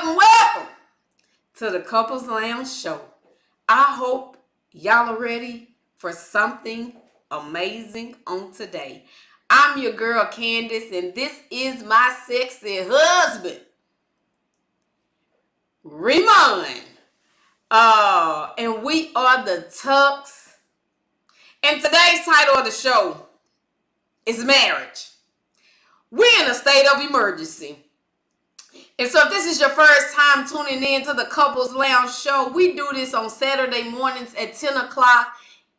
Welcome to the Couples Lounge Show. I hope y'all are ready for something amazing on today. I'm your girl Candace, and this is my sexy husband, Ramon. And we are the Tucks. And today's title of the show is marriage. We're in a state of emergency. And so if this is your first time tuning in to the Couples Lounge Show, we do this on Saturday mornings at 10 o'clock.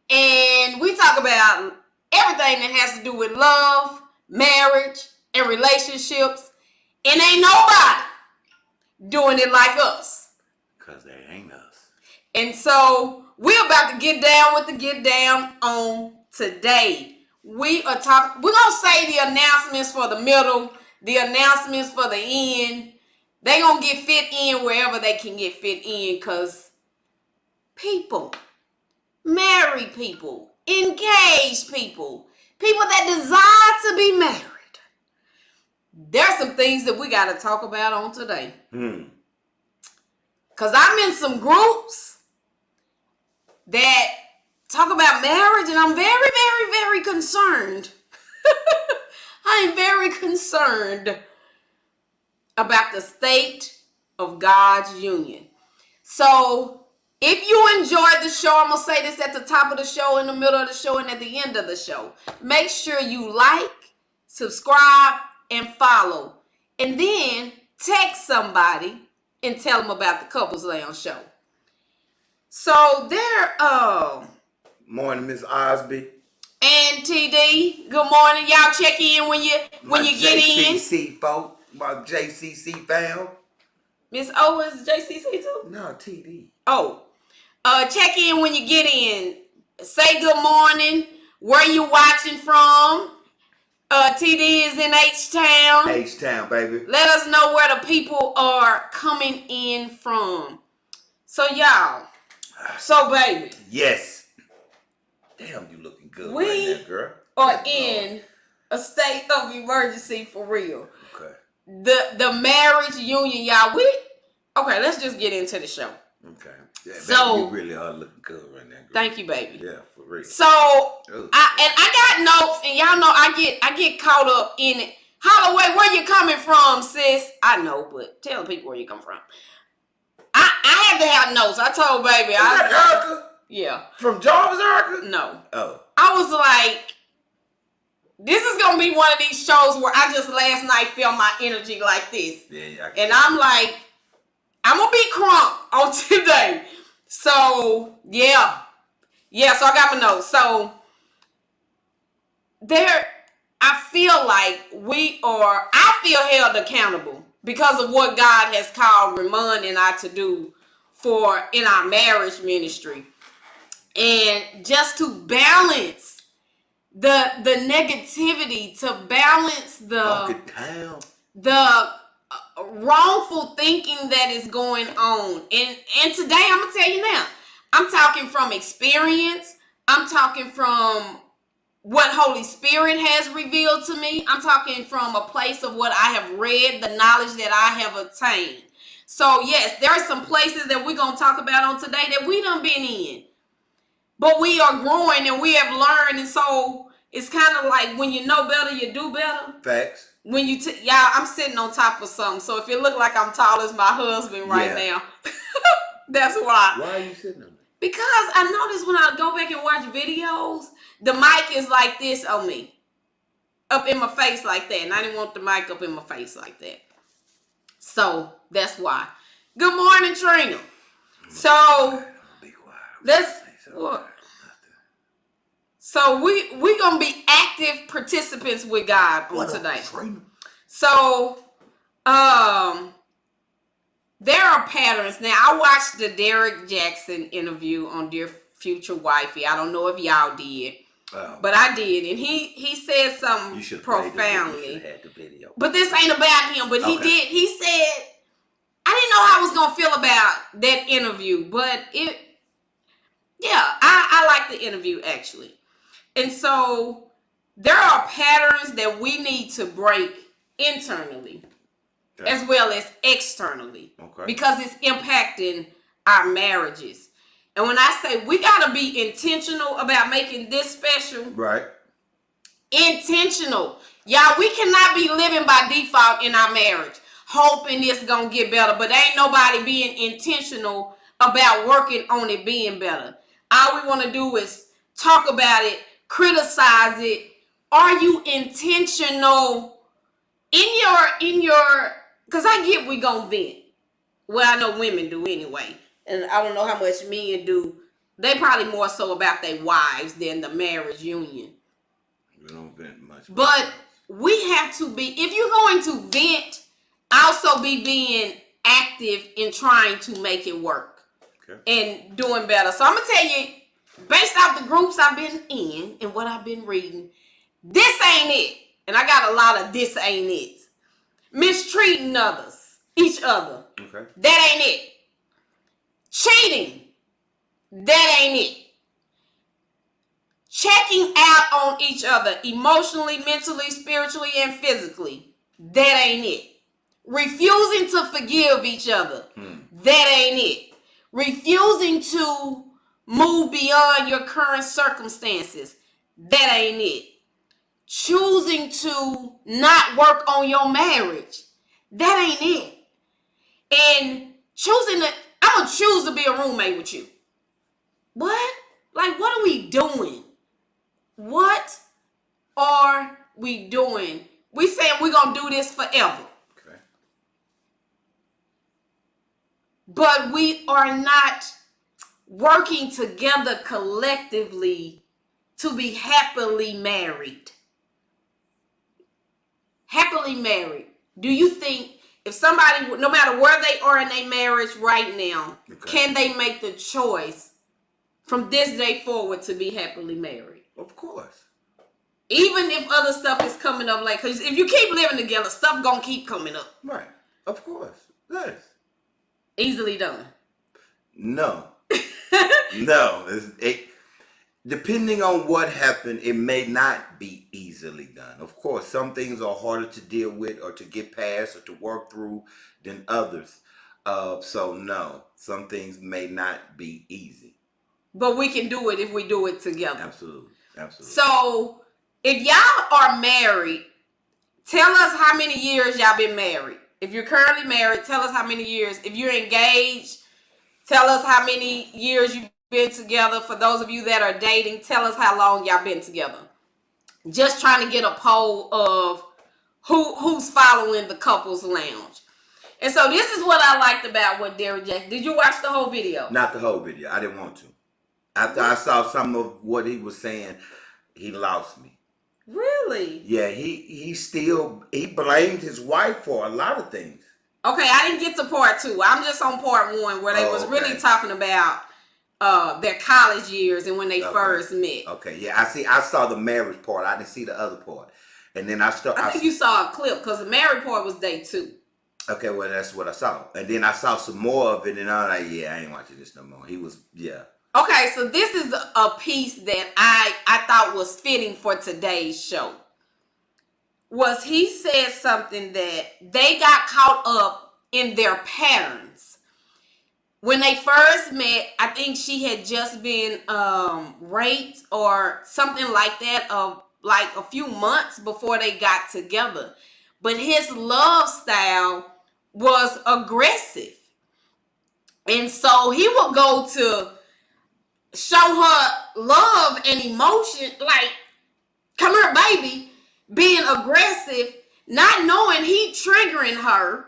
And we talk about everything that has to do with love, marriage, and relationships. And ain't nobody doing it like us. Because they ain't us. And so we're about to get down with the get down on today. We're going to say the announcements for the middle, the announcements for the end. They going to get fit in wherever they can get fit in, because people, married people, engaged people, people that desire to be married, there's some things that we got to talk about on today. Because I'm in some groups that talk about marriage, and I'm very, very, very concerned. I am very concerned about the state of God's union. So if you enjoyed the show, I'm going to say this at the top of the show, in the middle of the show, and at the end of the show. Make sure you like, subscribe, and follow. And then text somebody and tell them about the Couples Lounge Show. So Morning, Miss Osby. And TD, good morning. Y'all check in when you get in. JCC folk. My JCC fam. Miss O is JCC too? No, TD. Oh. Check in when you get in. Say good morning. Where you watching from? TD is in H-Town. H-Town, baby. Let us know where the people are coming in from. So y'all. So baby. Yes. Damn, you looking good right now, girl. Are in a state of emergency for real. Okay. The marriage union, y'all. Okay, let's just get into the show. Okay. Yeah, so baby, you really are looking good right now, girl. Thank you, baby. Yeah, for real. So I got notes, and y'all know I get caught up in it. Holloway, where you coming from, sis? I know, but tell the people where you come from. I had to have notes. I told baby. Is that Erica? Yeah. From Jarvis, Erica? No. Oh. I was like, this is going to be one of these shows where I just last night felt my energy like this. Yeah. And I'm like, I'm going to be crunk on today. So, yeah. Yeah, so I got my notes. So, I feel like I feel held accountable because of what God has called Ramon and I to do in our marriage ministry. And just to balance the negativity, to balance the wrongful thinking that is going on. And today I'm going to tell you now, I'm talking from experience. I'm talking from what Holy Spirit has revealed to me. I'm talking from a place of what I have read, the knowledge that I have obtained. So yes, there are some places that we're going to talk about on today that we done been in. But we are growing and we have learned. And so it's kind of like when you know better, you do better. Facts. When you y'all, I'm sitting on top of something. So if it look like I'm tall as my husband right now, that's why. Why are you sitting on it? Because I notice when I go back and watch videos, the mic is like this on me. Up in my face like that. And I didn't want the mic up in my face like that. So that's why. Good morning, Trina. So Be quiet. let's so we gonna be active participants with God on today. So there are patterns. Now I watched the Derek Jackson interview on Dear Future Wifey. I don't know if y'all did. But I did, and he said something profoundly. You had the video. But this ain't about him. But he did. He said, I didn't know how I was gonna feel about that interview, but I like the interview actually. And so there are patterns that we need to break internally. as well as externally. Okay. Because it's impacting our marriages. And when I say we got to be intentional about making this special. Right. Intentional. Y'all, we cannot be living by default in our marriage, hoping it's going to get better. But ain't nobody being intentional about working on it being better. All we want to do is talk about it, criticize it. Are you intentional in your, because I get we gonna vent. Well, I know women do anyway. And I don't know how much men do. They probably more so about their wives than the marriage union. We don't vent much. But we have to be, if you're going to vent, also be being active in trying to make it work. Okay. And doing better. So I'm going to tell you, based off the groups I've been in and what I've been reading, this ain't it. And I got a lot of this ain't it. Mistreating others, each other. Okay. That ain't it. Cheating. That ain't it. Checking out on each other emotionally, mentally, spiritually, and physically. That ain't it. Refusing to forgive each other. That ain't it. Refusing to move beyond your current circumstances. That ain't it. Choosing to not work on your marriage. That ain't it. And choosing to, I'm going to choose to be a roommate with you. What? Like, what are we doing? What are we doing? We saying we're going to do this forever. Okay. But we are not working together collectively to be happily married. Happily married. Do you think if somebody, no matter where they are in their marriage right now, can they make the choice from this day forward to be happily married? Of course. Even if other stuff is coming up, like, because if you keep living together, stuff gonna keep coming up. Right. Of course. Yes. Easily done. No. No. Depending on what happened, it may not be easily done. Of course, some things are harder to deal with or to get past or to work through than others. So no, some things may not be easy. But we can do it if we do it together. Absolutely. Absolutely. So if y'all are married, tell us how many years y'all been married. If you're currently married, tell us how many years. If you're engaged, tell us how many years you've been together. For those of you that are dating, tell us how long y'all been together. Just trying to get a poll of who's following the couples lounge. And so this is what I liked about what Derrick Jackson. Did you watch the whole video? Not the whole video. I didn't want to. After I saw some of what he was saying, he lost me. Really? Yeah, he blamed his wife for a lot of things. Okay, I didn't get to part 2. I'm just on part 1 where they was really talking about their college years and when they first met. Okay, yeah, I saw the marriage part. I didn't see the other part. And then I think you saw a clip because the marriage part was day 2. Okay, well, that's what I saw. And then I saw some more of it and I was like, yeah, I ain't watching this no more. Okay, so this is a piece that I thought was fitting for today's show. Was he said something that they got caught up in their patterns. When they first met, I think she had just been raped or something like that, like a few months before they got together. But his love style was aggressive. And so he would go to show her love and emotion, like, come here, baby, being aggressive, not knowing he triggering her.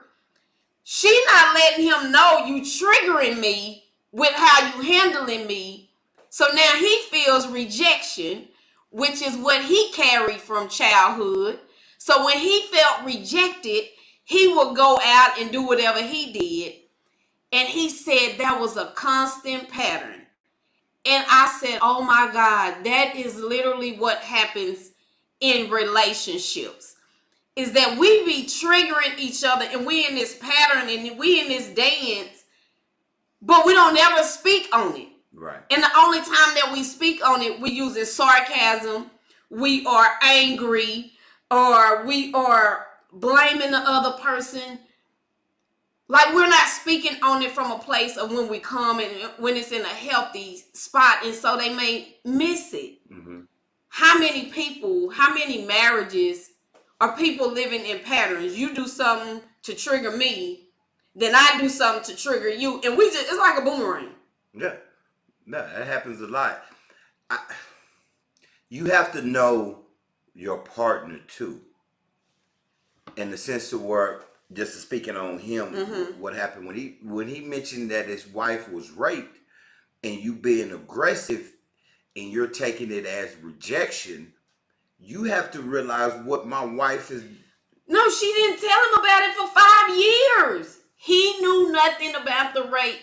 She not letting him know you triggering me with how you handling me. So now he feels rejection, which is what he carried from childhood. So when he felt rejected, he would go out and do whatever he did. And he said that was a constant pattern. And I said, oh my God, that is literally what happens in relationships. Is that we be triggering each other and we in this pattern and we in this dance, but we don't ever speak on it. Right. And the only time that we speak on it, we using sarcasm, we are angry, or we are blaming the other person. Like, we're not speaking on it from a place of when we come and when it's in a healthy spot, and so they may miss it. Mm-hmm. How many people, how many marriages are people living in patterns? You do something to trigger me, then I do something to trigger you, and we just, it's like a boomerang. Yeah. No, that happens a lot. You have to know your partner too. In the sense of where, just speaking on him, what happened when he mentioned that his wife was raped, and you being aggressive, and you're taking it as rejection, you have to realize what my wife is. No, she didn't tell him about it for 5 years. He knew nothing about the rape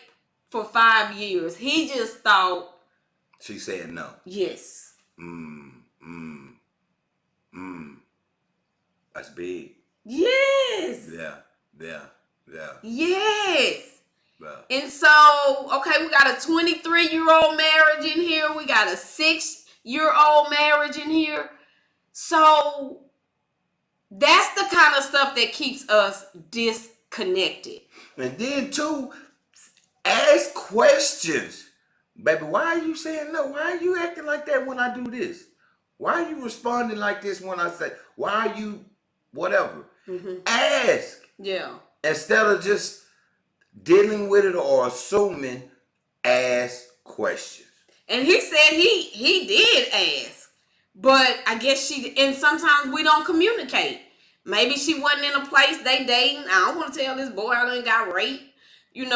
for 5 years. He just thought. She said no. Yes. That's big. Yes. Yeah. Yes. Yeah. And so, okay, we got a 23-year-old marriage in here. We got a 6-year-old marriage in here. So that's the kind of stuff that keeps us disconnected. And then too, ask questions. Baby, why are you saying no? Why are you acting like that when I do this? Why are you responding like this when I say, why are you whatever? Ask. Yeah. Instead of just dealing with it or assuming, ask questions. And he said he did ask. But I guess and sometimes we don't communicate. Maybe she wasn't in a place they dating. I don't want to tell this boy I done got raped. And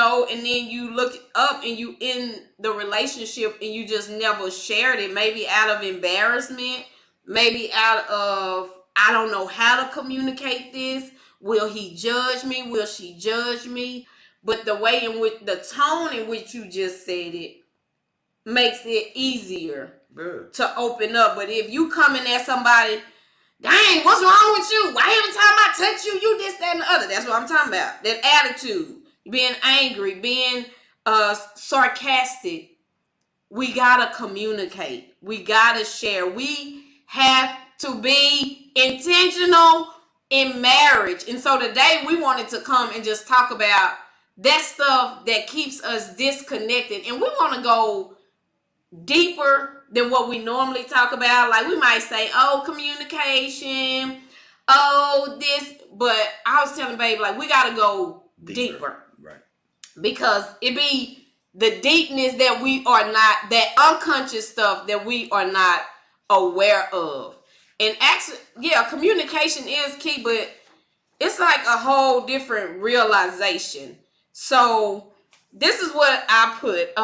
then you look up and you in the relationship and you just never shared it. Maybe out of embarrassment. Maybe out of, I don't know how to communicate this. Will he judge me? Will she judge me? But the way in which, the tone in which you just said it makes it easier to open up. But if you coming at somebody, dang, what's wrong with you? Why every time I touch you, you this, that, and the other? That's what I'm talking about. That attitude. Being angry, being sarcastic. We gotta communicate. We gotta share. We have to be intentional in marriage. And so today we wanted to come and just talk about that stuff that keeps us disconnected. And we want to go deeper than what we normally talk about. Like, we might say, oh, communication, oh, this. But I was telling baby, like, we got to go deeper. Right. Because it be the deepness that we are not, that unconscious stuff that we are not aware of. And actually, yeah, communication is key, but it's like a whole different realization. So this is what I put,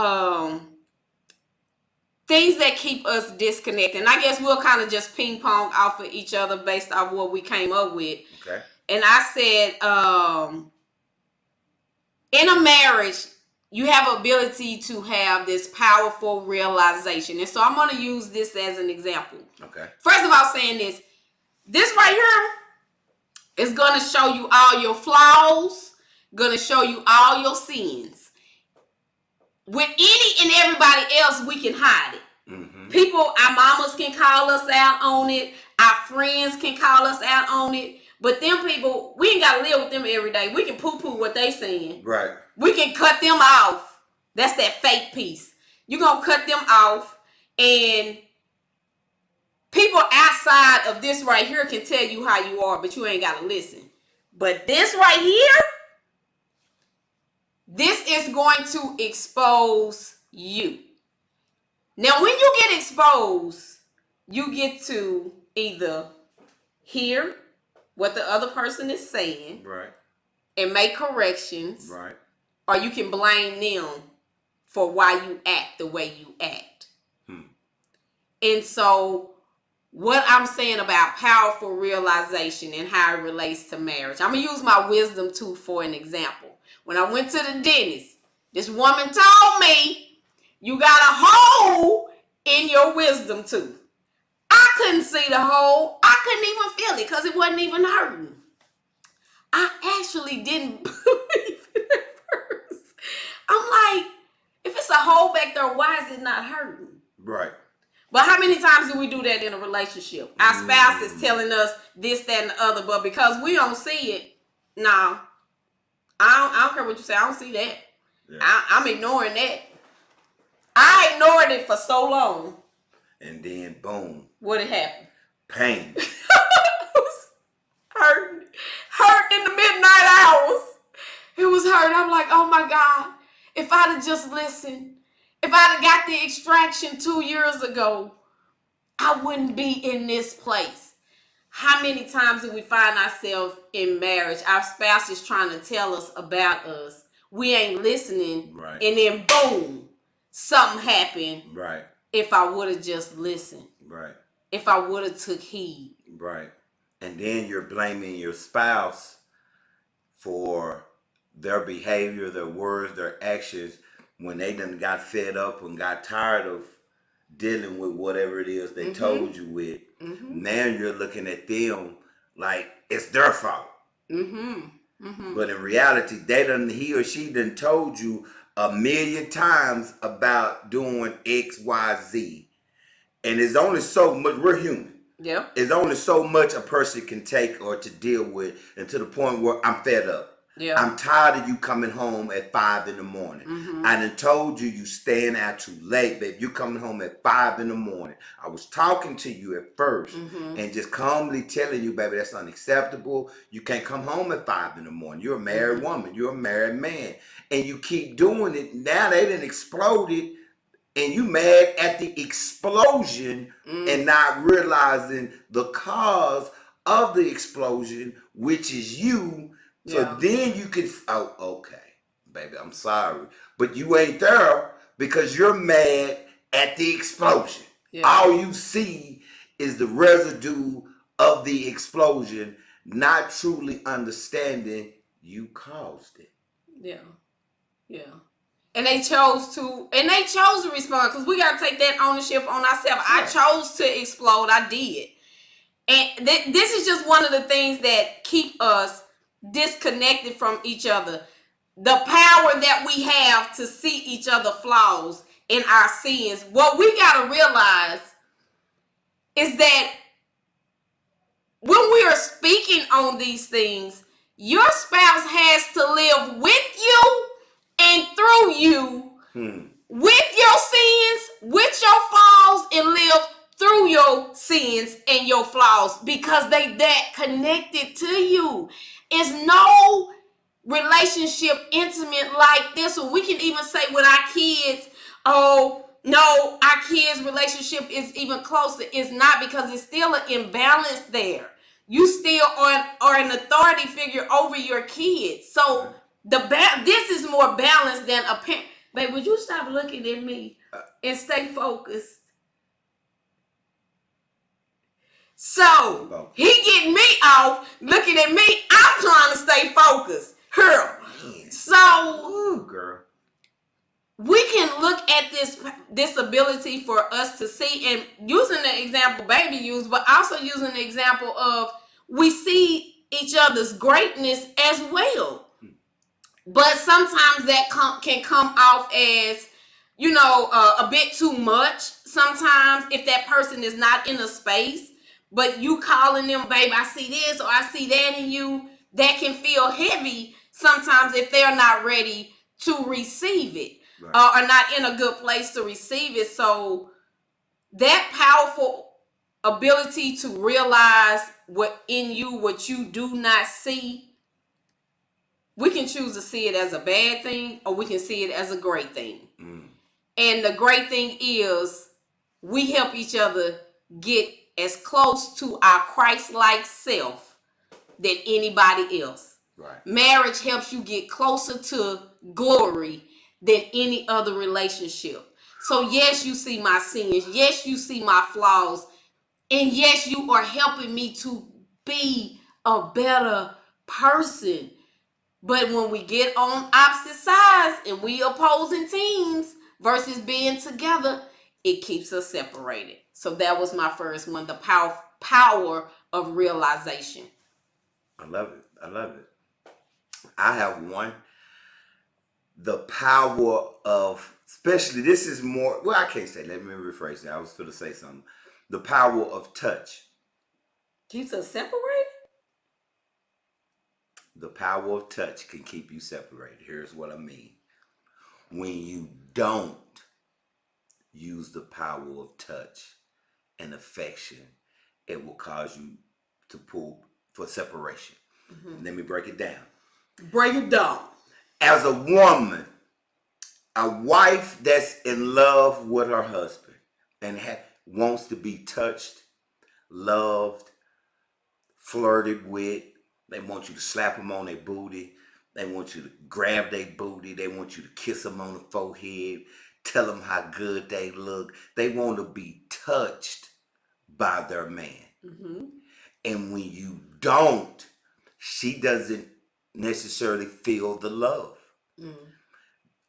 things that keep us disconnected. And I guess we'll kind of just ping pong off of each other based off what we came up with. Okay. And I said, in a marriage, you have ability to have this powerful realization. And so I'm going to use this as an example. Okay. First of all, saying this right here is going to show you all your flaws, going to show you all your sins. With any and everybody else, we can hide it. Mm-hmm. People, our mamas can call us out on it. Our friends can call us out on it. But them people, we ain't got to live with them every day. We can poo-poo what they saying. Right. We can cut them off. That's that fake piece. You're going to cut them off. And people outside of this right here can tell you how you are, but you ain't got to listen. But this right here, this is going to expose you. Now, when you get exposed, you get to either hear what the other person is saying, right, and make corrections, right, or you can blame them for why you act the way you act. And so what I'm saying about powerful realization and how it relates to marriage, I'm going to use my wisdom tooth for an example. When I went to the dentist, this woman told me, you got a hole in your wisdom tooth. I couldn't see the hole. I couldn't even feel it because it wasn't even hurting. I actually didn't believe it at first. I'm like, if it's a hole back there, why is it not hurting? Right. But how many times do we do that in a relationship? Our spouse is telling us this, that, and the other, but because we don't see it, no, I don't care what you say. I don't see that. Yeah. I'm ignoring that. I ignored it for so long. And then boom. What had happened? Pain. It was hurt in the midnight hours. It was hurt. I'm like, oh my God, if I'd have just listened, if I'd have got the extraction 2 years ago, I wouldn't be in this place. How many times do we find ourselves in marriage? Our spouse is trying to tell us about us. We ain't listening. Right. And then boom, something happened. Right. If I would have just listened. Right. If I would have took heed. Right. And then you're blaming your spouse for their behavior, their words, their actions when they done got fed up and got tired of dealing with whatever it is they told you with. Now you're looking at them like it's their fault. But in reality, he or she done told you 1,000,000 times about doing X, Y, Z. And it's only so much, we're human. Yeah. It's only so much a person can take or to deal with, and to the point where I'm fed up. Yeah. I'm tired of you coming home at 5 in the morning. I done told you staying out too late, babe. You coming home at 5 in the morning. I was talking to you at first and just calmly telling you, baby, that's unacceptable. You can't come home at 5 in the morning. You're a married woman. You're a married man. And you keep doing it. Now they done exploded. And you mad at the explosion and not realizing the cause of the explosion, which is you. So then you can, oh, okay, baby, I'm sorry. But you ain't there because you're mad at the explosion. Yeah. All you see is the residue of the explosion, not truly understanding you caused it. Yeah. Yeah. And they chose to respond, because we got to take that ownership on ourselves. Yeah. I chose to explode. I did. And this is just one of the things that keep us disconnected from each other. The power that we have to see each other flaws in our sins. What we got to realize is that when we are speaking on these things, your spouse has to live with you and through you, with your sins, with your flaws, and live through your sins and your flaws, because they that connected to you. Is no relationship intimate like this one. We can even say with our kids, oh no, our kids' relationship is even closer. It's not, because it's still an imbalance there. You still are an authority figure over your kids. So this is more balanced than a parent. Babe, would you stop looking at me and stay focused? So he getting me off, looking at me. I'm trying to stay focused. Girl. So girl, we can look at this ability for us to see, and using the example baby used, but also using the example of we see each other's greatness as well. But sometimes that can come off as, a bit too much. Sometimes if that person is not in a space, but you calling them, babe, I see this or I see that in you, that can feel heavy sometimes if they're not ready to receive it, right, or not in a good place to receive it. So that powerful ability to realize what you do not see, we can choose to see it as a bad thing, or we can see it as a great thing. And the great thing is we help each other get as close to our Christ-like self than anybody else. Right. Marriage helps you get closer to glory than any other relationship. So yes, you see my sins. Yes, you see my flaws. And yes, you are helping me to be a better person. But when we get on opposite sides and we opposing teams versus being together, it keeps us separated. So that was my first one, the power of realization. I love it. I have one. The power of, especially, this is more, well, I can't say, let me rephrase that. I was going to say something. The power of touch. Keeps us separated? The power of touch can keep you separated. Here's what I mean. When you don't use the power of touch and affection, it will cause you to pull for separation. Let me break it down. Break it down. As a woman, a wife that's in love with her husband and wants to be touched, loved, flirted with, they want you to slap them on their booty, they want you to grab their booty, they want you to kiss them on the forehead, tell them how good they look. They want to be touched by their man. And when you don't, she doesn't necessarily feel the love.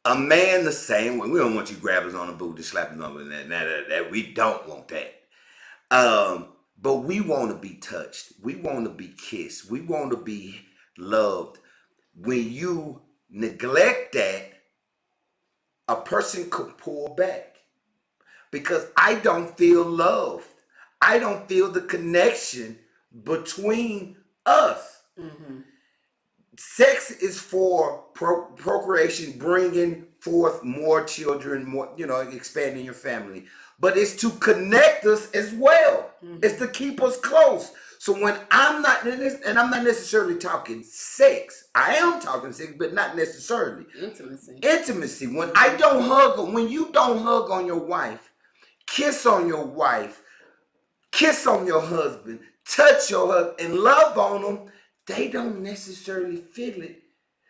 A man the same way. We don't want you grabbing on the booty, slapping on that. We don't want that. But we want to be touched. We want to be kissed. We want to be loved. When you neglect that, a person could pull back because I don't feel loved. I don't feel the connection between us. Sex is for procreation, bringing forth more children, more, expanding your family. But it's to connect us as well. It's to keep us close. So when I'm not in this, and I'm not necessarily talking sex, I am talking sex, but not necessarily. Intimacy. When I don't hug, when you don't hug on your wife, kiss on your wife, kiss on your husband, touch your husband, and love on them, they don't necessarily feel it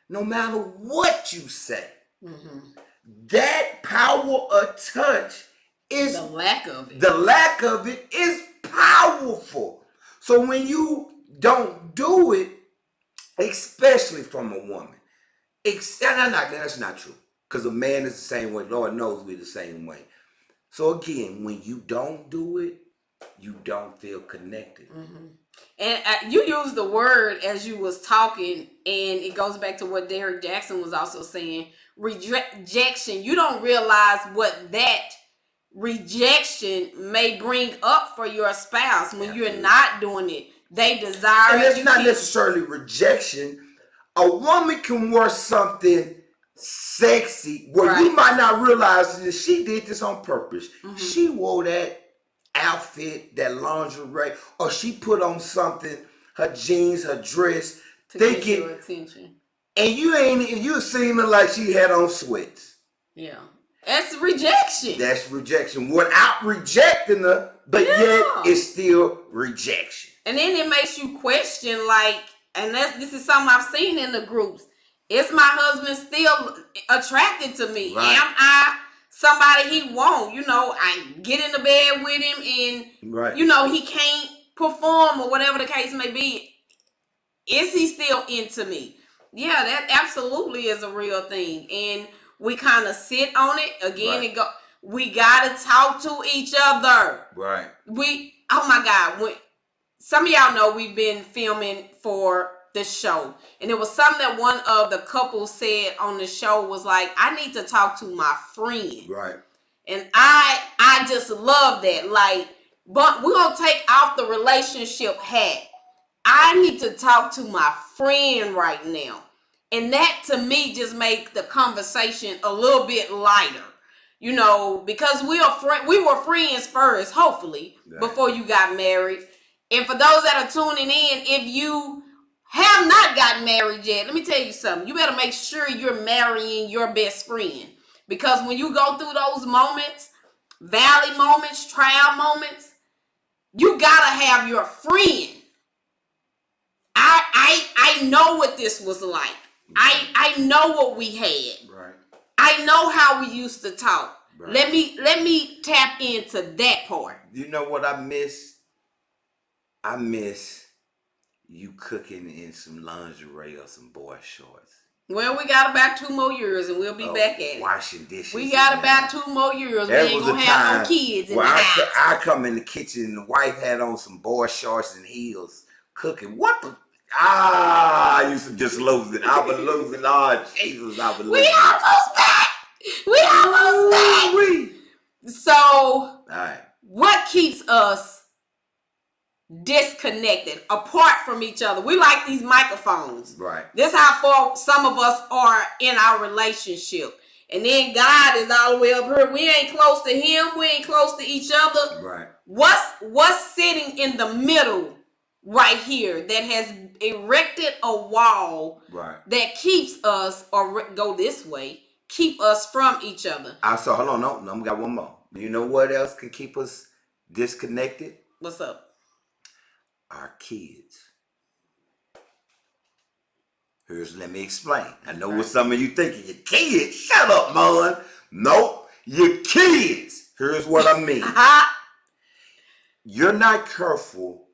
no matter what you say. That power of touch is the lack of it. The lack of it is powerful. So when you don't do it, especially from a woman, that's not true. Because a man is the same way. Lord knows we're the same way. So again, when you don't do it, you don't feel connected. And you used the word as you was talking, and it goes back to what Derek Jackson was also saying. Rejection. You don't realize what that rejection may bring up for your spouse when you're not doing it. They desire and it. it's not necessarily rejection. A woman can wear something sexy where you might not realize that she did this on purpose. She wore that outfit, that lingerie, or she put on something, her jeans, her dress, to get your attention. And you seeming like she had on sweats. Yeah. That's rejection. That's rejection. Without rejecting her, but yet it's still rejection. And then it makes you question, like, and this is something I've seen in the groups. Is my husband still attracted to me? Right. Am I somebody he won't? I get in the bed with him and, he can't perform or whatever the case may be. Is he still into me? Yeah, that absolutely is a real thing. And we kind of sit on it. Again, we got to talk to each other. Right. Oh my God. Some of y'all know we've been filming for the show. And it was something that one of the couples said on the show was like, I need to talk to my friend. Right. And I just love that. Like, but we're going to take off the relationship hat. I need to talk to my friend right now. And that to me just makes the conversation a little bit lighter. Because we were friends first, hopefully, before you got married. And for those that are tuning in, if you have not gotten married yet, let me tell you something. You better make sure you're marrying your best friend. Because when you go through those moments, valley moments, trial moments, you gotta have your friend. I know what this was like. I know what we had. Right. I know how we used to talk. Right. Let me tap into that part. You know what I miss? I miss you cooking in some lingerie or some boy shorts. Well, we got about 2 more years and we'll be back at it. Washing dishes. We got about 2 more years. We ain't gonna have no kids in the house. I come in the kitchen and the wife had on some boy shorts and heels cooking. What the? I used to just lose it. I was losing. Oh, Jesus, I was losing. We almost back. So, all right. what keeps us disconnected, apart from each other. We like these microphones. Right. This how far some of us are in our relationship. And then God is all the way up here. We ain't close to him. We ain't close to each other. Right. What's sitting in the middle right here that has erected a wall that keeps us, or go this way, keep us from each other? So hold on, no, we got one more. You know what else can keep us disconnected? What's up? Our kids. Let me explain. I know what some of you thinking. Your kids? Shut up, man. Nope. Your kids. Here's what I mean. You're not careful.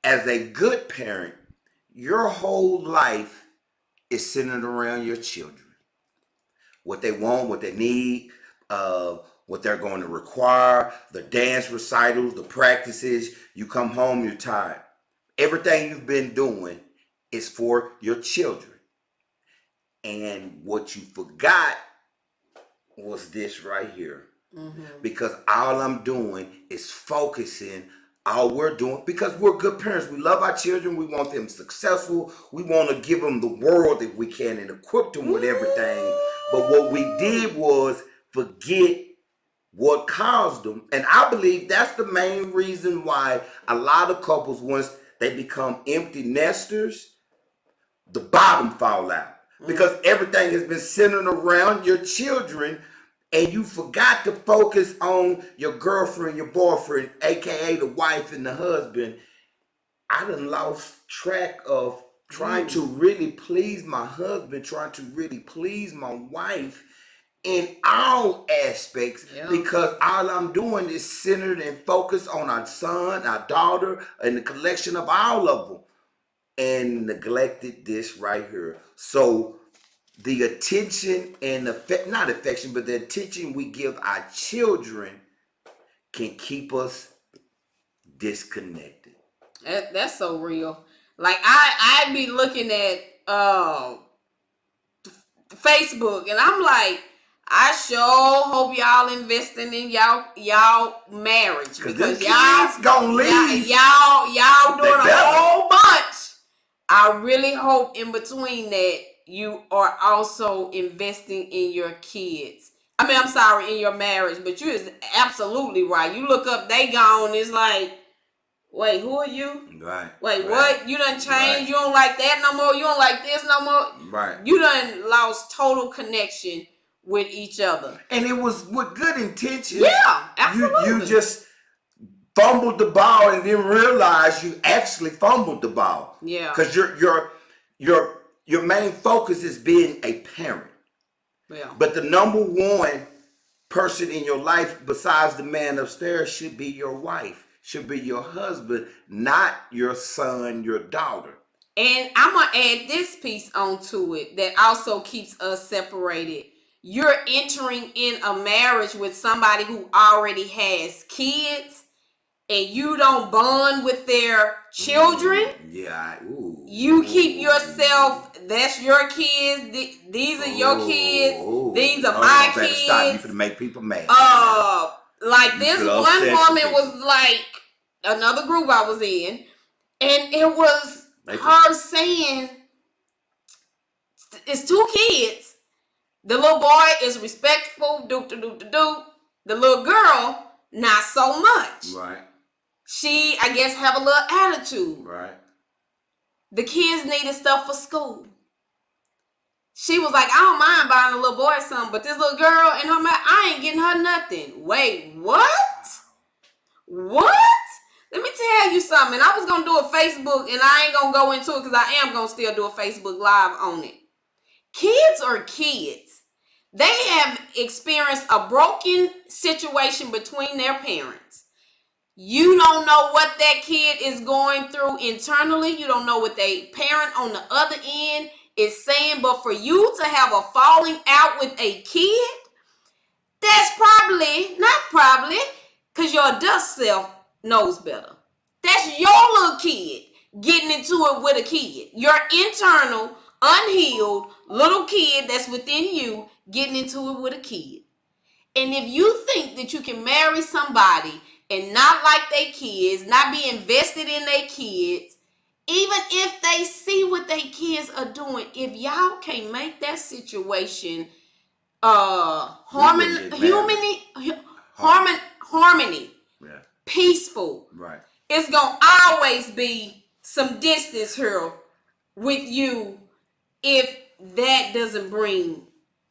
As a good parent, your whole life is centered around your children. What they want, what they need, what they're going to require, the dance recitals, the practices. You come home, you're tired. Everything you've been doing is for your children. And what you forgot was this right here. Mm-hmm. Because all I'm doing is focusing, all we're doing, because we're good parents. We love our children. We want them successful. We want to give them the world if we can and equip them with everything. But what we did was forget what caused them. And I believe that's the main reason why a lot of couples, once they become empty nesters, the bottom fall out. Because everything has been centered around your children, and you forgot to focus on your girlfriend, your boyfriend, aka the wife and the husband. I done lost track of trying to really please my husband, trying to really please my wife in all aspects, because all I'm doing is centered and focused on our son, our daughter, and the collection of all of them, and neglected this right here. So the attention and not affection, but the attention we give our children can keep us disconnected. That's so real. Like I'd be looking at Facebook, and I'm like, I sure hope y'all investing in y'all marriage, because y'all gonna leave. Y'all doing a whole bunch. I really hope in between that you are also investing in your kids. I'm sorry, in your marriage. But you is absolutely right. You look up, they gone. It's like, wait, who are you? Right. Wait, what? You done changed? Right. You don't like that no more? You don't like this no more? Right. You done lost total connection with each other. And it was with good intentions. Yeah, absolutely. You just fumbled the ball and didn't realize you actually fumbled the ball. Yeah. Because your main focus is being a parent. Yeah. But the number one person in your life besides the man upstairs should be your wife, should be your husband, not your son, your daughter. And I'm going to add this piece onto it that also keeps us separated. You're entering in a marriage with somebody who already has kids, and you don't bond with their children. You keep yourself, that's your kids. These are your kids. These are my kids. Stop. You finna make people mad. Like this one woman was like, another group I was in, and it was her saying, it's two kids. The little boy is respectful, the little girl, not so much. Right. She, I guess, have a little attitude. Right. The kids needed stuff for school. She was like, I don't mind buying a little boy something, but this little girl and her, I ain't getting her nothing. Wait, what? What? Let me tell you something. I was going to do a Facebook, and I ain't going to go into it because I am going to still do a Facebook Live on it. Kids are kids. They have experienced a broken situation between their parents. You don't know what that kid is going through internally. You don't know what they parent on the other end is saying. But for you to have a falling out with a kid, that's not probably, because your adult self knows better. That's your little kid getting into it with a kid. Your internal, unhealed little kid that's within you getting into it with a kid. And if you think that you can marry somebody and not like their kids, not be invested in their kids, even if they see what their kids are doing, if y'all can't make that situation harmony, Yeah. peaceful, Right. it's gonna always be some distance here with you if that doesn't bring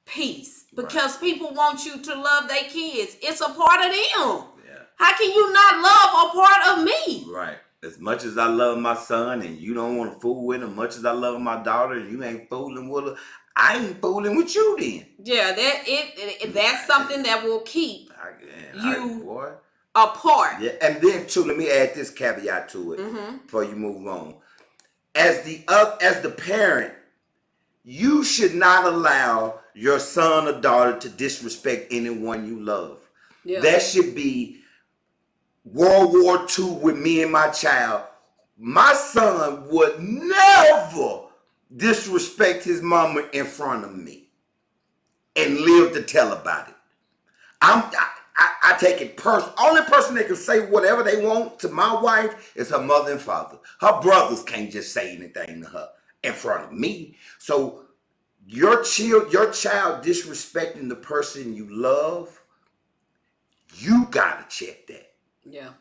peace, because people want you to love their kids. It's a part of them. Yeah. How can you not love a part of me? Right. As much as I love my son and you don't want to fool with him, much as I love my daughter and you ain't fooling with her, I ain't fooling with you then. Yeah, that's something that will keep you apart. Yeah, and then too, let me add this caveat to it before you move on. As the parent, you should not allow your son or daughter to disrespect anyone you love. Yeah. That should be World War II with me and my child. My son would never disrespect his mama in front of me and live to tell about it. I take it personal. Only person that can say whatever they want to my wife is her mother and father. Her brothers can't just say anything to her in front of me. So your child disrespecting the person you love, you gotta check that. Yeah.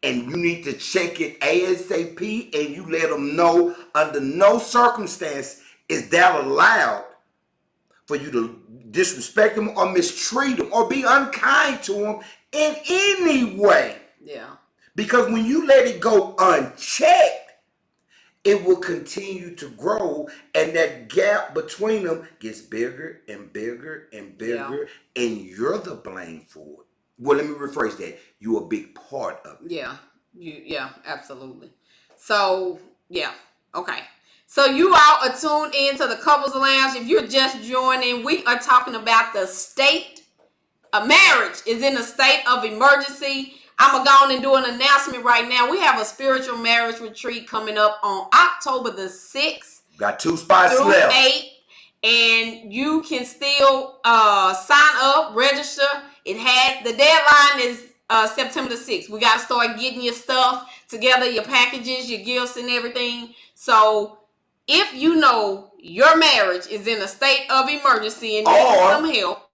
And you need to check it ASAP, and you let them know under no circumstance is that allowed for you to disrespect them or mistreat them or be unkind to them in any way. Yeah. Because when you let it go unchecked, it will continue to grow, and that gap between them gets bigger and bigger and bigger, and you're the blame for it. Well, let me rephrase that. You're a big part of it. Yeah, absolutely. So, yeah, okay. So you all are tuned in to the Couples Lounge. If you're just joining, we are talking about the state of marriage is in a state of emergency. I'm going to go on and do an announcement right now. We have a spiritual marriage retreat coming up on October the 6th. Got 2 spots through left. 8. And you can still sign up, register. The deadline is September the 6th. We got to start getting your stuff together, your packages, your gifts and everything. So if you know your marriage is in a state of emergency and needs some help.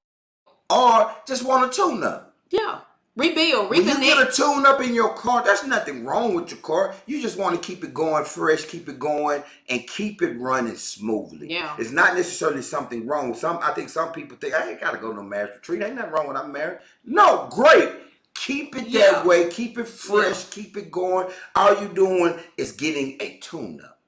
Or just want a tune-up. Yeah. Rebuild, reconnect. When you get a tune-up in your car, there's nothing wrong with your car. You just want to keep it going fresh, keep it going, and keep it running smoothly. Yeah. It's not necessarily something wrong. I think some people think, I ain't got to go to no marriage retreat. Ain't nothing wrong when I'm married. No, great. Keep it that way. Keep it fresh. Keep it going. All you're doing is getting a tune-up.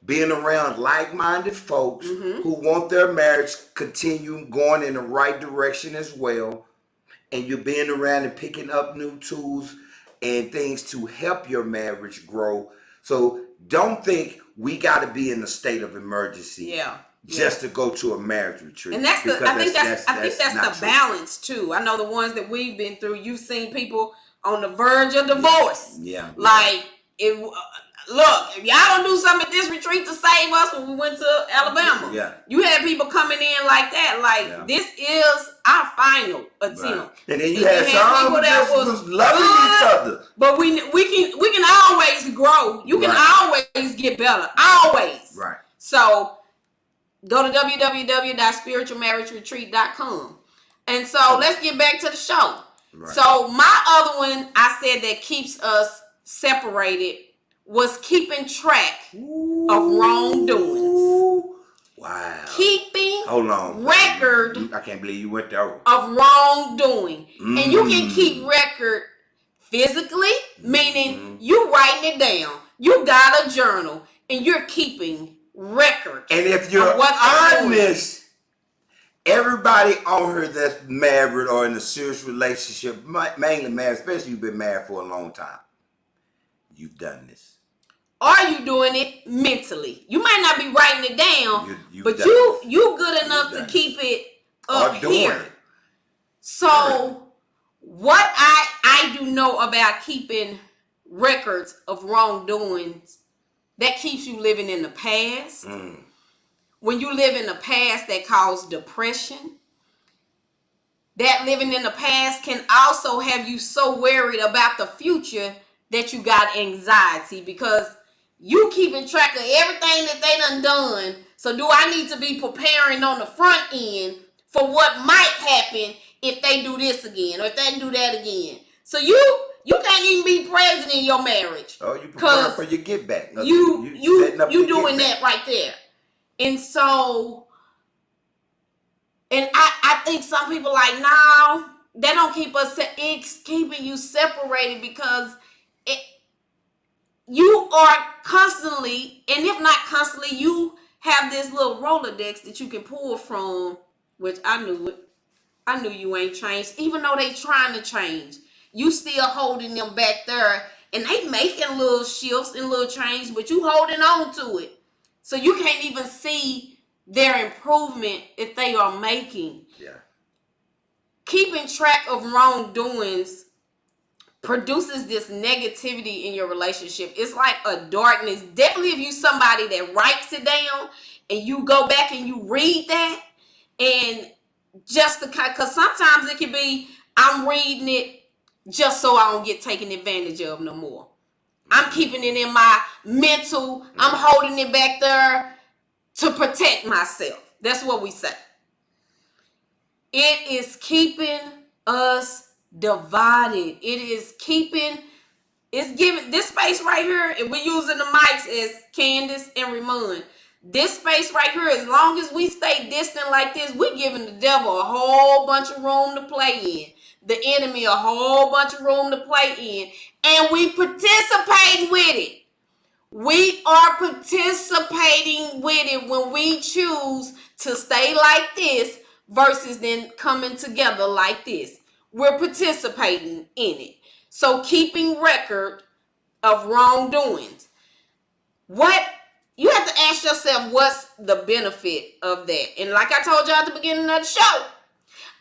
Being around like-minded folks who want their marriage continue going in the right direction as well. And you're being around and picking up new tools and things to help your marriage grow. So don't think we got to be in a state of emergency just to go to a marriage retreat. And I think that's the balance too. I know the ones that we've been through. You've seen people on the verge of divorce. Yeah. Like look, if y'all don't do something at this retreat to save us when we went to Alabama. Yeah. You had people coming in like that. Like this is our final attempt. Right. And then you had some people that was loving each other. But we can always grow. You can always get better. Always. Right. So go to www.spiritualmarriageretreat.com. And so let's get back to the show. Right. So my other one I said that keeps us separated was keeping track of wrongdoings. Wow. Keeping record. I can't believe you went there. Of wrongdoing. And you can keep record physically, meaning you writing it down. You got a journal and you're keeping record. And if you're honest, everybody on here that's married or in a serious relationship, mainly married, especially you've been married for a long time, you've done this. Are you doing it mentally? You might not be writing it down, but you good enough to keep it up here. So what I do know about keeping records of wrongdoings, that keeps you living in the past. When you live in the past, that causes depression. that living in the past can also have you so worried about the future that you got anxiety because you keeping track of everything that they done. So do I need to be preparing on the front end for what might happen if they do this again or if they do that again? So you can't even be present in your marriage. Oh, you prepare for your get back. You doing that right there. And so, and I think some people like, no, that don't keep us, it's keeping you separated because you are constantly, and if not constantly, you have this little Rolodex that you can pull from, which I knew you ain't changed. Even though they trying to change, you still holding them back there, and they making little shifts and little changes, but you holding on to it. So you can't even see their improvement if they are making. Yeah. Keeping track of wrongdoings produces this negativity in your relationship. It's like a darkness. Definitely if you somebody that writes it down and you go back and you read that, and just because sometimes it can be, I'm reading it just so I don't get taken advantage of no more. I'm keeping it in my mental. I'm holding it back there to protect myself. That's what we say. It is keeping us divided. It's giving this space right here, and we're using the mics as Candace and Ramon. This space right here, as long as we stay distant like this, we're giving the devil a whole bunch of room to play in. The enemy a whole bunch of room to play in. And we participating with it. We are participating with it when we choose to stay like this versus then coming together like this. We're participating in it. So keeping record of wrongdoings. What you have to ask yourself, what's the benefit of that? And like I told you at the beginning of the show,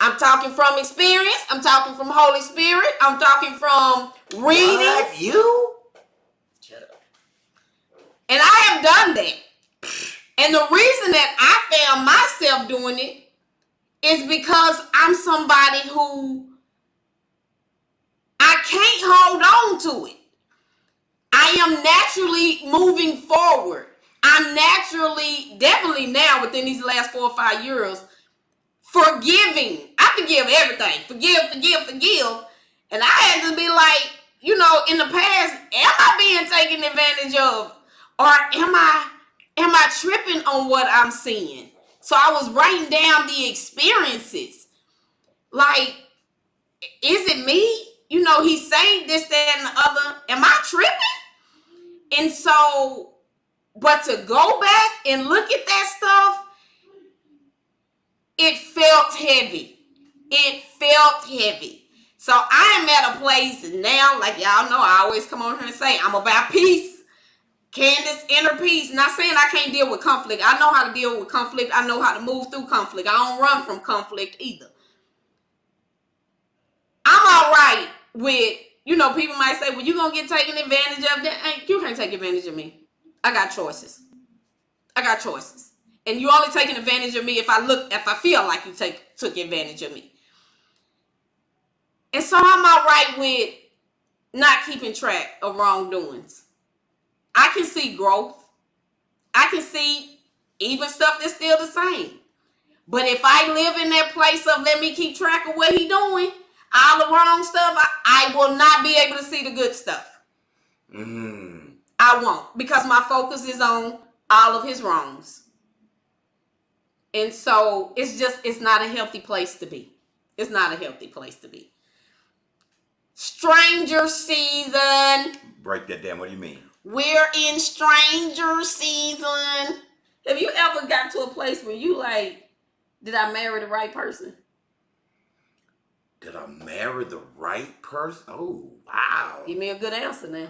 I'm talking from experience. I'm talking from Holy Spirit. I'm talking from reading. What? You? Shut up. And I have done that. And the reason that I found myself doing it is because I'm somebody who I can't hold on to it. I am naturally moving forward. I'm naturally, definitely now within these last 4 or 5 years, forgiving. I forgive everything. Forgive. And I had to be like, in the past, am I being taken advantage of? Or am I tripping on what I'm seeing? So I was writing down the experiences. Like, is it me? He's saying this, that, and the other. Am I tripping? And so, but to go back and look at that stuff, it felt heavy. So I am at a place now, like y'all know, I always come on here and say, I'm about peace. Candace, inner peace. Not saying I can't deal with conflict. I know how to deal with conflict. I know how to move through conflict. I don't run from conflict either. I'm all right with, people might say, well, you're going to get taken advantage of. That. You can't take advantage of me. I got choices. And you only taking advantage of me if I feel like you took advantage of me. And so I'm all right with not keeping track of wrongdoings. I can see growth. I can see even stuff that's still the same. But if I live in that place of let me keep track of what he doing, all the wrong stuff, I will not be able to see the good stuff. I won't, because my focus is on all of his wrongs. And so it's not a healthy place to be. It's not a healthy place to be. Stranger season. Break that down. What do you mean? We're in stranger season. Have you ever got to a place where you like, did I marry the right person? Did I marry the right person? Oh, wow. Give me a good answer now.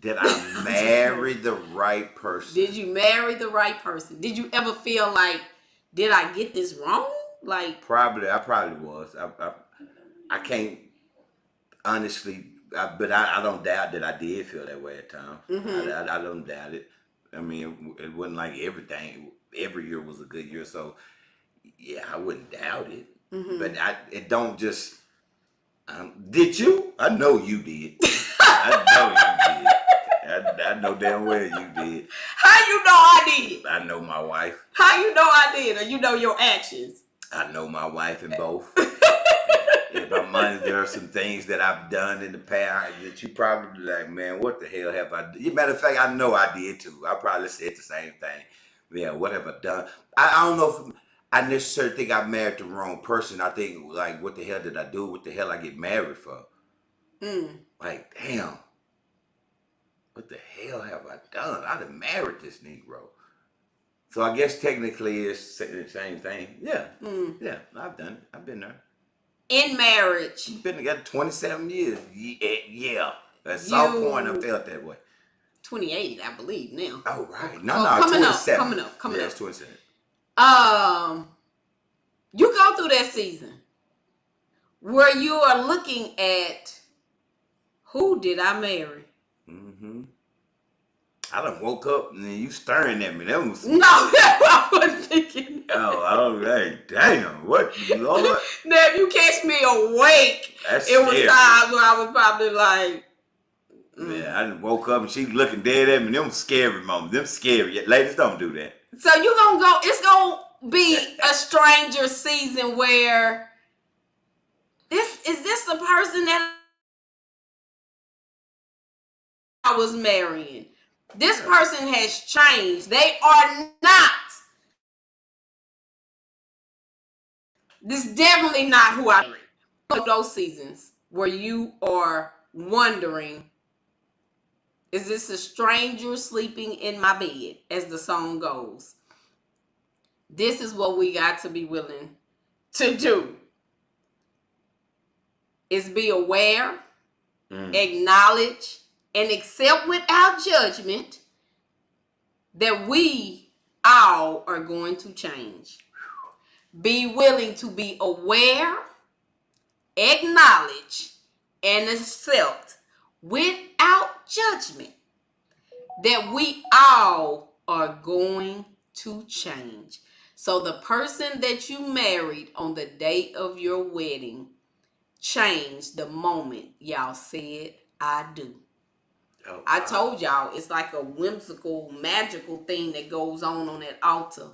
Did I marry the right person? Did you marry the right person? Did you ever feel like, did I get this wrong? Like, I probably was. I can't honestly, but I don't doubt that I did feel that way at times. I don't doubt it. I mean, it wasn't like every year was a good year. So, yeah, I wouldn't doubt it. But it don't just. Did you? I know you did. I know you did. I know damn well you did. How you know I did? I know my wife. How you know I did, or you know your actions? I know my wife in both. If I'm honest, there are some things that I've done in the past that you probably like, man, what the hell have I done? Matter of fact, I know I did too. I probably said the same thing. Yeah, what have I done? I don't know if I necessarily think I married the wrong person. I think, like, what the hell did I do? What the hell I get married for? Like, damn, what the hell have I done? I done married this Negro. So I guess technically it's the same thing. Yeah, yeah, I've done it. I've been there. In marriage. Been together 27 years. Yeah. At some point I felt that way. 28, I believe now. Oh, right. No, 27. Coming up. Yeah, it's 27. You go through that season where you are looking at, who did I marry? I done woke up and then you staring at me. That was... No, I wasn't thinking that. Oh, I don't, hey, damn, what, Lord? Now, if you catch me awake, That's it was scary. times where I was probably like, Yeah, I done woke up and she looking dead at me. Them scary moments. Them scary. Ladies, don't do that. So you gonna go, it's gonna be a stranger season where is this the person that I was marrying? This person has changed. They are not. This is definitely not who I married. Those seasons where you are wondering, is this a stranger sleeping in my bed, as the song goes? This is what we got to be willing to do. Is be aware, acknowledge, and accept without judgment that we all are going to change. Be willing to be aware, acknowledge, and accept without judgment that we all are going to change. So the person that you married on the day of your wedding changed the moment y'all said, I do. Oh, wow. I told y'all, it's like a whimsical, magical thing that goes on that altar.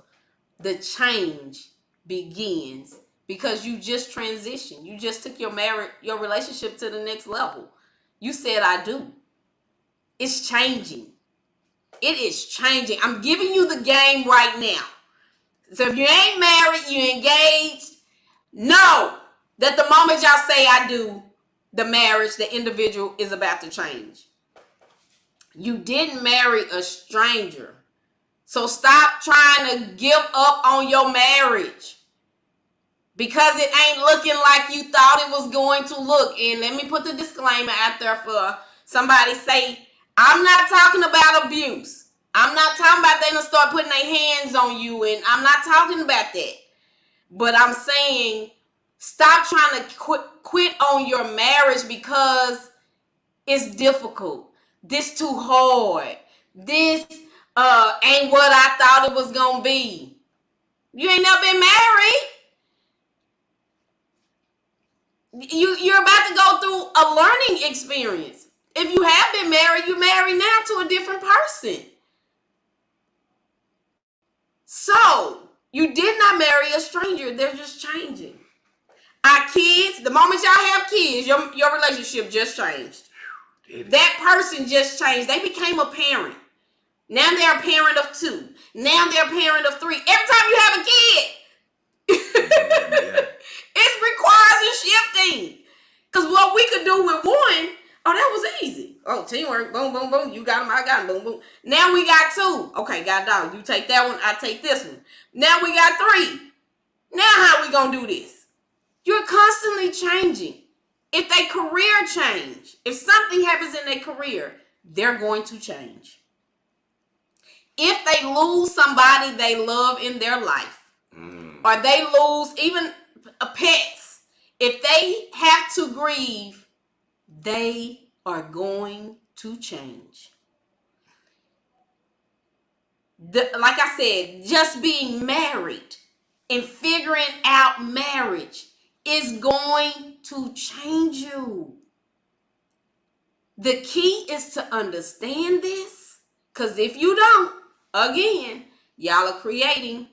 The change begins because you just transitioned. You just took your relationship to the next level. You said, I do. It's changing. It is changing. I'm giving you the game right now. So if you ain't married, you engaged, know that the moment y'all say I do, the marriage, the individual is about to change. You didn't marry a stranger. So stop trying to give up on your marriage because it ain't looking like you thought it was going to look. And let me put the disclaimer out there for somebody say, I'm not talking about abuse. I'm not talking about they gonna start putting their hands on you, and I'm not talking about that. But I'm saying stop trying to quit on your marriage because it's difficult. This too hard. This ain't what I thought it was gonna be. You ain't never been married. You're about to go through a learning experience. If you have been married, you're married now to a different person. So, you did not marry a stranger. They're just changing. Our kids, the moment y'all have kids, your relationship just changed. That person just changed. They became a parent. Now they're a parent of 2. Now they're a parent of 3. Every time you have a kid, it requires a shifting. Because what we could do with one, oh, that was easy. Oh, teamwork, boom, boom, boom. You got them, I got them, boom, boom. Now we got 2. Okay, got dog. You take that one, I take this one. Now we got 3. Now how we gonna do this? You're constantly changing. If their career change, if something happens in their career, they're going to change. If they lose somebody they love in their life, or they lose even pets, if they have to grieve, they are going to change. Like I said, just being married and figuring out marriage is going to change you. The key is to understand this, because if you don't, again, y'all are creating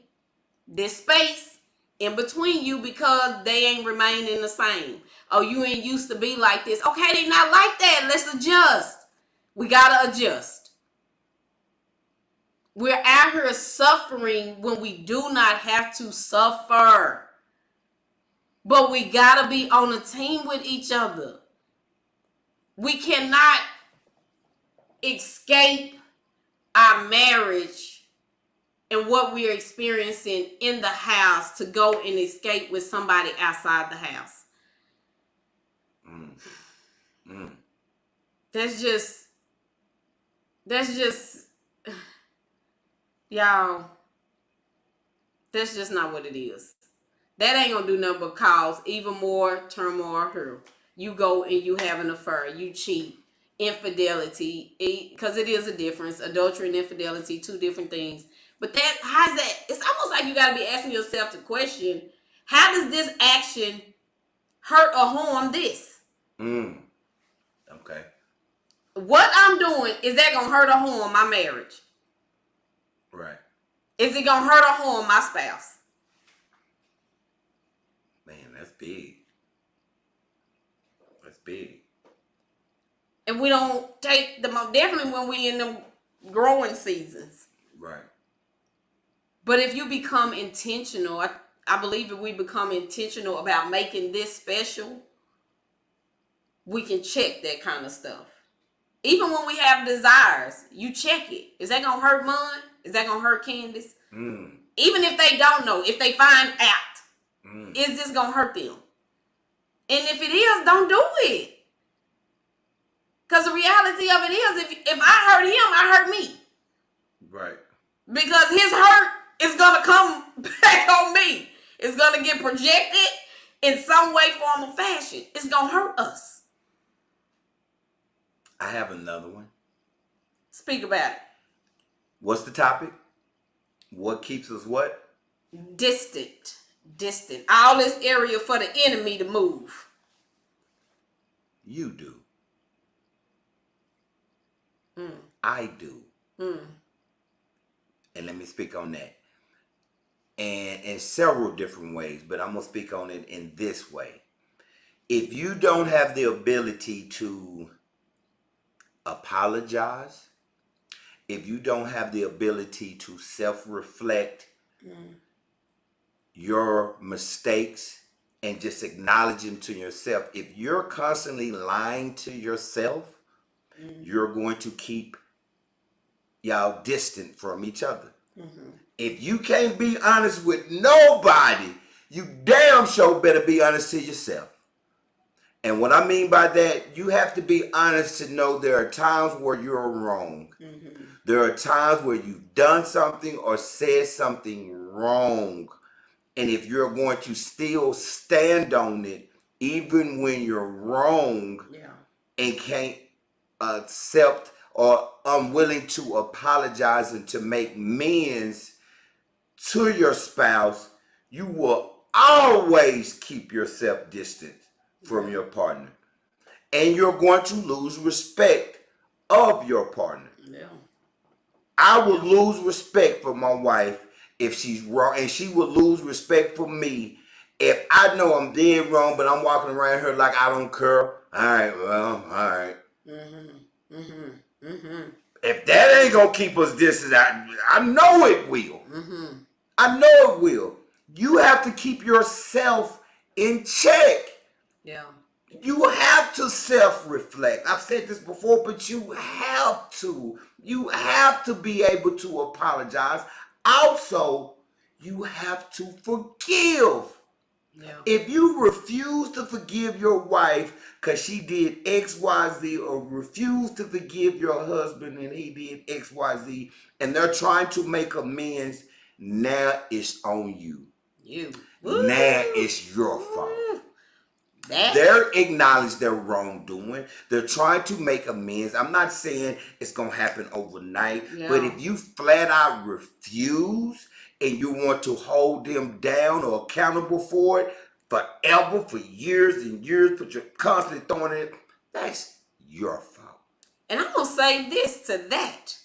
this space in between you because they ain't remaining the same. Oh, you ain't used to be like this. Okay, they not like that. Let's adjust. We gotta adjust. We're out here suffering when we do not have to suffer. But we gotta be on a team with each other. We cannot escape our marriage and what we're experiencing in the house to go and escape with somebody outside the house. That's just, y'all, that's just not what it is. That ain't gonna do nothing but cause even more turmoil here. You go and you have an affair, you cheat, infidelity, because it is a difference. Adultery and infidelity, two different things. But how's that? It's almost like you gotta be asking yourself the question, how does this action hurt or harm this? Okay. What I'm doing, is that gonna hurt or harm my marriage? Right. Is it gonna hurt or harm my spouse? Man, that's big. That's big. And we don't take them up, definitely when we in them growing seasons. Right. But if you become intentional, I believe if we become intentional about making this special, we can check that kind of stuff. Even when we have desires, you check it. Is that gonna hurt Mon? Is that gonna hurt Candace? Even if they don't know, if they find out, is this gonna hurt them? And if it is, don't do it. Because the reality of it is, if I hurt him, I hurt me. Right. Because his hurt is gonna come back on me. It's gonna get projected in some way, form, or fashion. It's gonna hurt us. I have another one. Speak about it. What's the topic? What keeps us what? Distant. All this area for the enemy to move. You do. I do. And let me speak on that. And in several different ways, but I'm going to speak on it in this way. If you don't have the ability to apologize, if you don't have the ability to self-reflect your mistakes and just acknowledge them to yourself, if you're constantly lying to yourself, you're going to keep y'all distant from each other. If you can't be honest with nobody, you damn sure better be honest to yourself. And what I mean by that, you have to be honest to know there are times where you're wrong. There are times where you've done something or said something wrong. And if you're going to still stand on it, even when you're wrong, and can't accept or unwilling to apologize and to make amends to your spouse, you will always keep yourself distant from your partner. And you're going to lose respect of your partner. I would lose respect for my wife if she's wrong, and she would lose respect for me if I know I'm dead wrong, but I'm walking around here like I don't care. All right, well, all right. If that ain't gonna keep us distant, I know it will. I know it will. You have to keep yourself in check. You have to self-reflect. I've said this before, but you have to. You have to be able to apologize. Also, you have to forgive. If you refuse to forgive your wife because she did X, Y, Z, or refuse to forgive your husband and he did X, Y, Z, and they're trying to make amends, now it's on you. Now it's your fault. They're acknowledged their wrongdoing. They're trying to make amends. I'm not saying it's going to happen overnight, but if you flat out refuse and you want to hold them down or accountable for it forever, for years and years, but you're constantly throwing it, that's your fault. And I'm going to say this to that.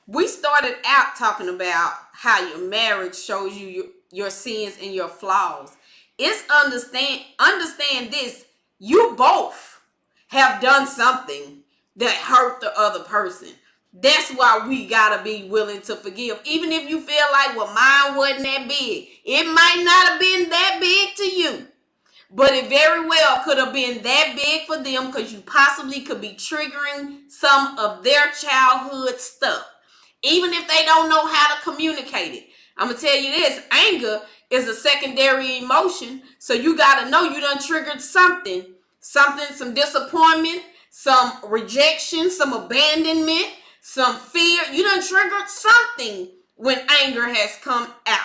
We started out talking about how your marriage shows you your sins and your flaws. It's understand this. You both have done something that hurt the other person. That's why we gotta be willing to forgive. Even if you feel like, well, mine wasn't that big. It might not have been that big to you. But it very well could have been that big for them, because you possibly could be triggering some of their childhood stuff. Even if they don't know how to communicate it. I'm going to tell you this. Anger is a secondary emotion. So you got to know you done triggered something. Some disappointment, some rejection, some abandonment, some fear. You done triggered something when anger has come out.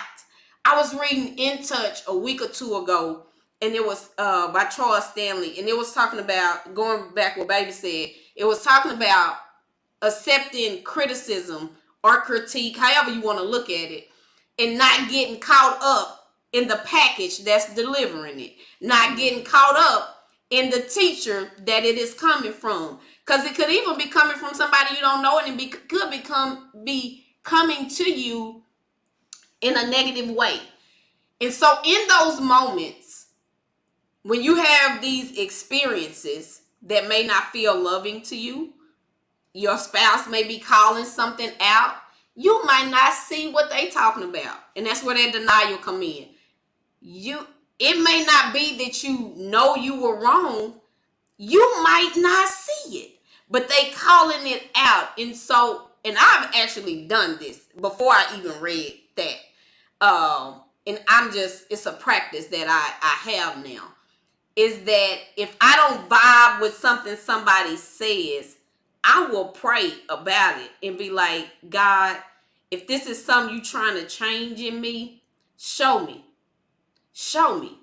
I was reading In Touch a week or two ago, and it was by Charles Stanley. And it was talking about, going back what Baby said, it was talking about accepting criticism or critique, however you want to look at it, and not getting caught up in the package that's delivering it. Not getting caught up in the teacher that it is coming from. Because it could even be coming from somebody you don't know, and it could be coming to you in a negative way. And so in those moments, when you have these experiences that may not feel loving to you, your spouse may be calling something out, you might not see what they talking about. And that's where that denial come in. It may not be that you know you were wrong. You might not see it, but they calling it out. And so, and I've actually done this before I even read that. And it's a practice that I have now, is that if I don't vibe with something somebody says, I will pray about it and be like, God, if this is something you trying to change in me, show me. Show me.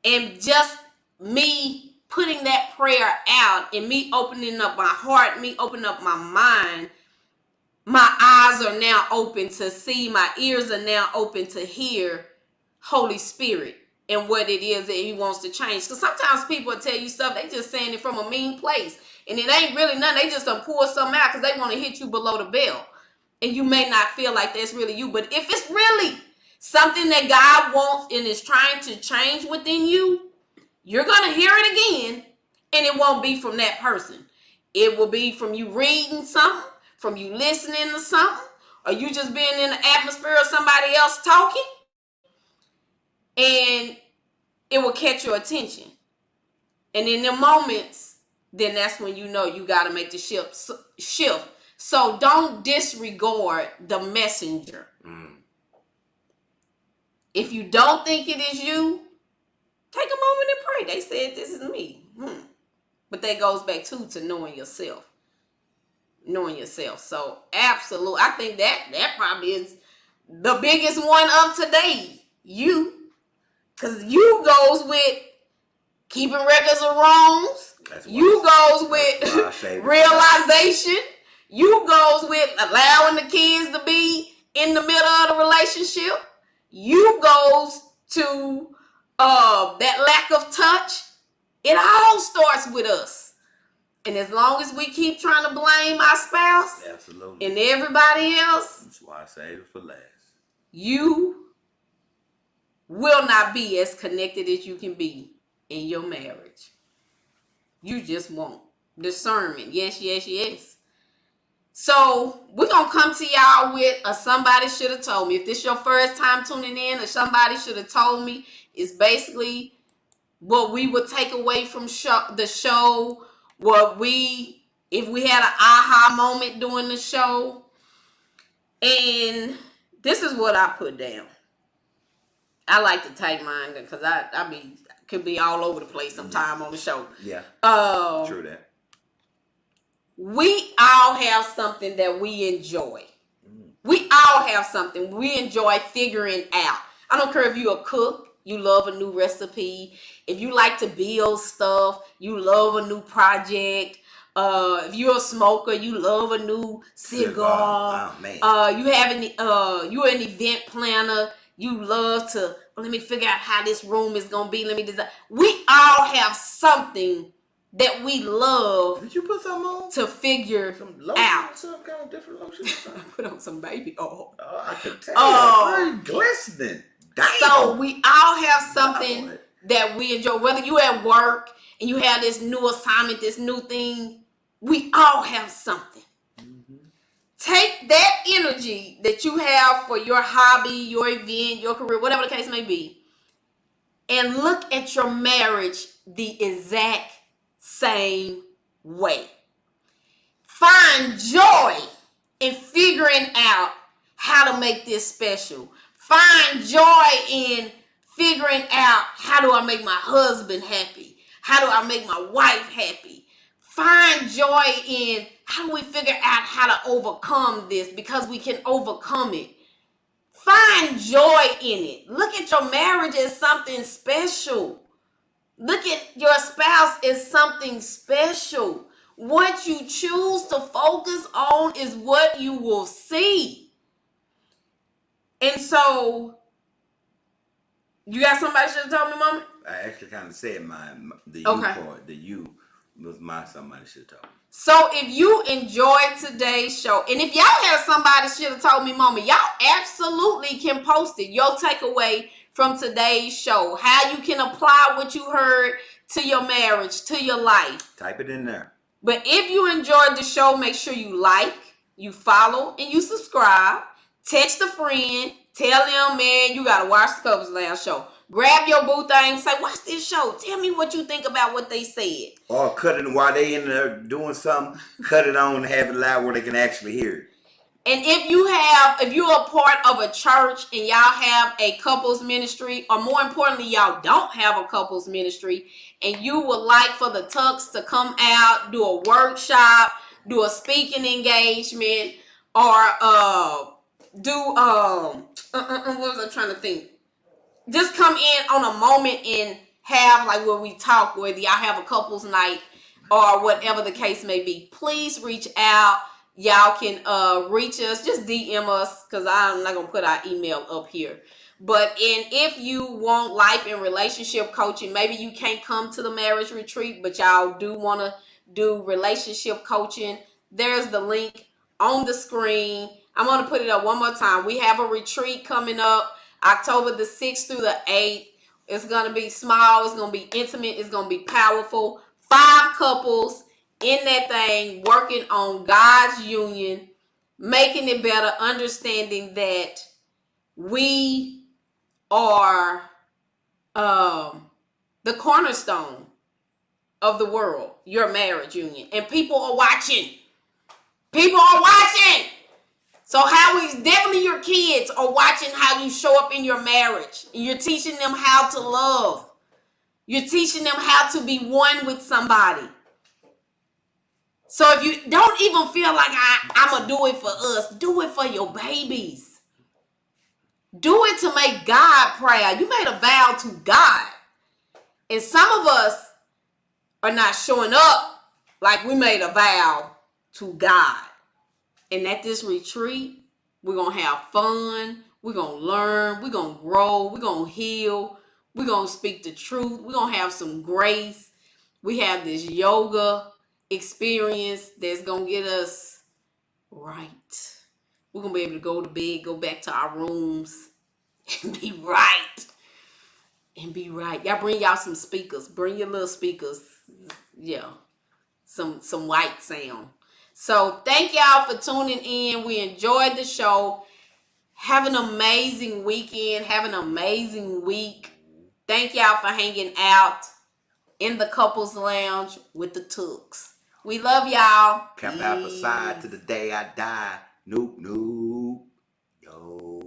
And just me putting that prayer out and me opening up my heart, me opening up my mind, my eyes are now open to see, my ears are now open to hear Holy Spirit and what it is that he wants to change. Because sometimes people tell you stuff, they just saying it from a mean place. And it ain't really nothing. They just done pour something out because they want to hit you below the belt. And you may not feel like that's really you. But if it's really something that God wants and is trying to change within you, you're going to hear it again. And it won't be from that person. It will be from you reading something, from you listening to something, or you just being in the atmosphere of somebody else talking. And it will catch your attention. And in the moments, then that's when you know you got to make the shift. So don't disregard the messenger. If you don't think it is you, take a moment and pray. They said this is me. But that goes back to knowing yourself. Knowing yourself. So absolutely, I think that probably is the biggest one of today. You. Because you goes with keeping records of wrongs. You goes with realization. You goes with allowing the kids to be in the middle of the relationship. You goes to that lack of touch. It all starts with us. And as long as we keep trying to blame our spouse and everybody else, that's why I saved it for last. You will not be as connected as you can be in your marriage. You just won't. Discernment. Yes, yes, yes. So we're going to come to y'all with a somebody should have told me. If this is your first time tuning in, or somebody should have told me, is basically what we would take away from the show. If we had an aha moment during the show. And this is what I put down. I like to take mine because I could be all over the place sometime on the show. Yeah. True that. We all have something that we enjoy. We all have something we enjoy figuring out. I don't care if you're a cook, you love a new recipe. If you like to build stuff, you love a new project. If you're a smoker, you love a new cigar. Oh man. You have any you're an event planner, you love to let me figure out how this room is gonna be. Let me design. We all have something that we love Did you put something on? to figure Some lotion out. or some kind of different lotion or something? Put on some baby oil. Oh, I can tell. Oh. Very glistening. Damn. So we all have something Lord. that we enjoy. Whether you at work and you have this new assignment, this new thing, we all have something. Take that energy that you have for your hobby, your event, your career, whatever the case may be, and look at your marriage the exact same way. Find joy in figuring out how to make this special. Find joy in figuring out, how do I make my husband happy? How do I make my wife happy? Find joy in, how do we figure out how to overcome this, because we can overcome it. Find joy in it. Look at your marriage as something special. Look at your spouse as something special. What you choose to focus on is what you will see. And so, you got somebody should have told me, Mama? I actually kind of said the Okay. you part. The you was my somebody should have told me. So if you enjoyed today's show, and if y'all have somebody should have told me, Mama, y'all absolutely can post it. Your takeaway from today's show, how you can apply what you heard to your marriage, to your life. Type it in there. But if you enjoyed the show, make sure you like, you follow, and you subscribe. Text a friend. Tell them, man, you got to watch the Couples Lounge show. Grab your boo thing. Say, watch this show. Tell me what you think about what they said. Or cut it while they in there doing something. Cut it on and have it loud where they can actually hear it. And if you're a part of a church and y'all have a couples ministry, or more importantly, y'all don't have a couples ministry, and you would like for the Tucks to come out, do a workshop, do a speaking engagement, or do what was I trying to think? Just come in on a moment and have like where we talk, whether y'all have a couples night or whatever the case may be. Please reach out. Y'all can reach us. Just DM us, because I'm not gonna put our email up here. But if you want life and relationship coaching, maybe you can't come to the marriage retreat, but y'all do want to do relationship coaching, there's the link on the screen. I'm going to put it up one more time. We have a retreat coming up October the 6th through the 8th. It's going to be small. It's going to be intimate. It's going to be powerful. 5 couples in that thing working on God's union, making it better, understanding that we are the cornerstone of the world, your marriage union. And people are watching. People are watching. So definitely your kids are watching how you show up in your marriage. And you're teaching them how to love. You're teaching them how to be one with somebody. So if you don't even feel like I'm going to do it for us, do it for your babies. Do it to make God proud. You made a vow to God. And some of us are not showing up like we made a vow to God. And at this retreat, we're going to have fun. We're going to learn. We're going to grow. We're going to heal. We're going to speak the truth. We're going to have some grace. We have this yoga experience that's going to get us right. We're going to be able to go to bed, go back to our rooms, and be right. And be right. Y'all bring y'all some speakers. Bring your little speakers. Yeah. Some white sound. So thank y'all for tuning in. We enjoyed the show. Have an amazing weekend. Have an amazing week. Thank y'all for hanging out in the Couples Lounge with the Tooks. We love y'all. Camp out beside to the day I die. Nope, nope. Yo.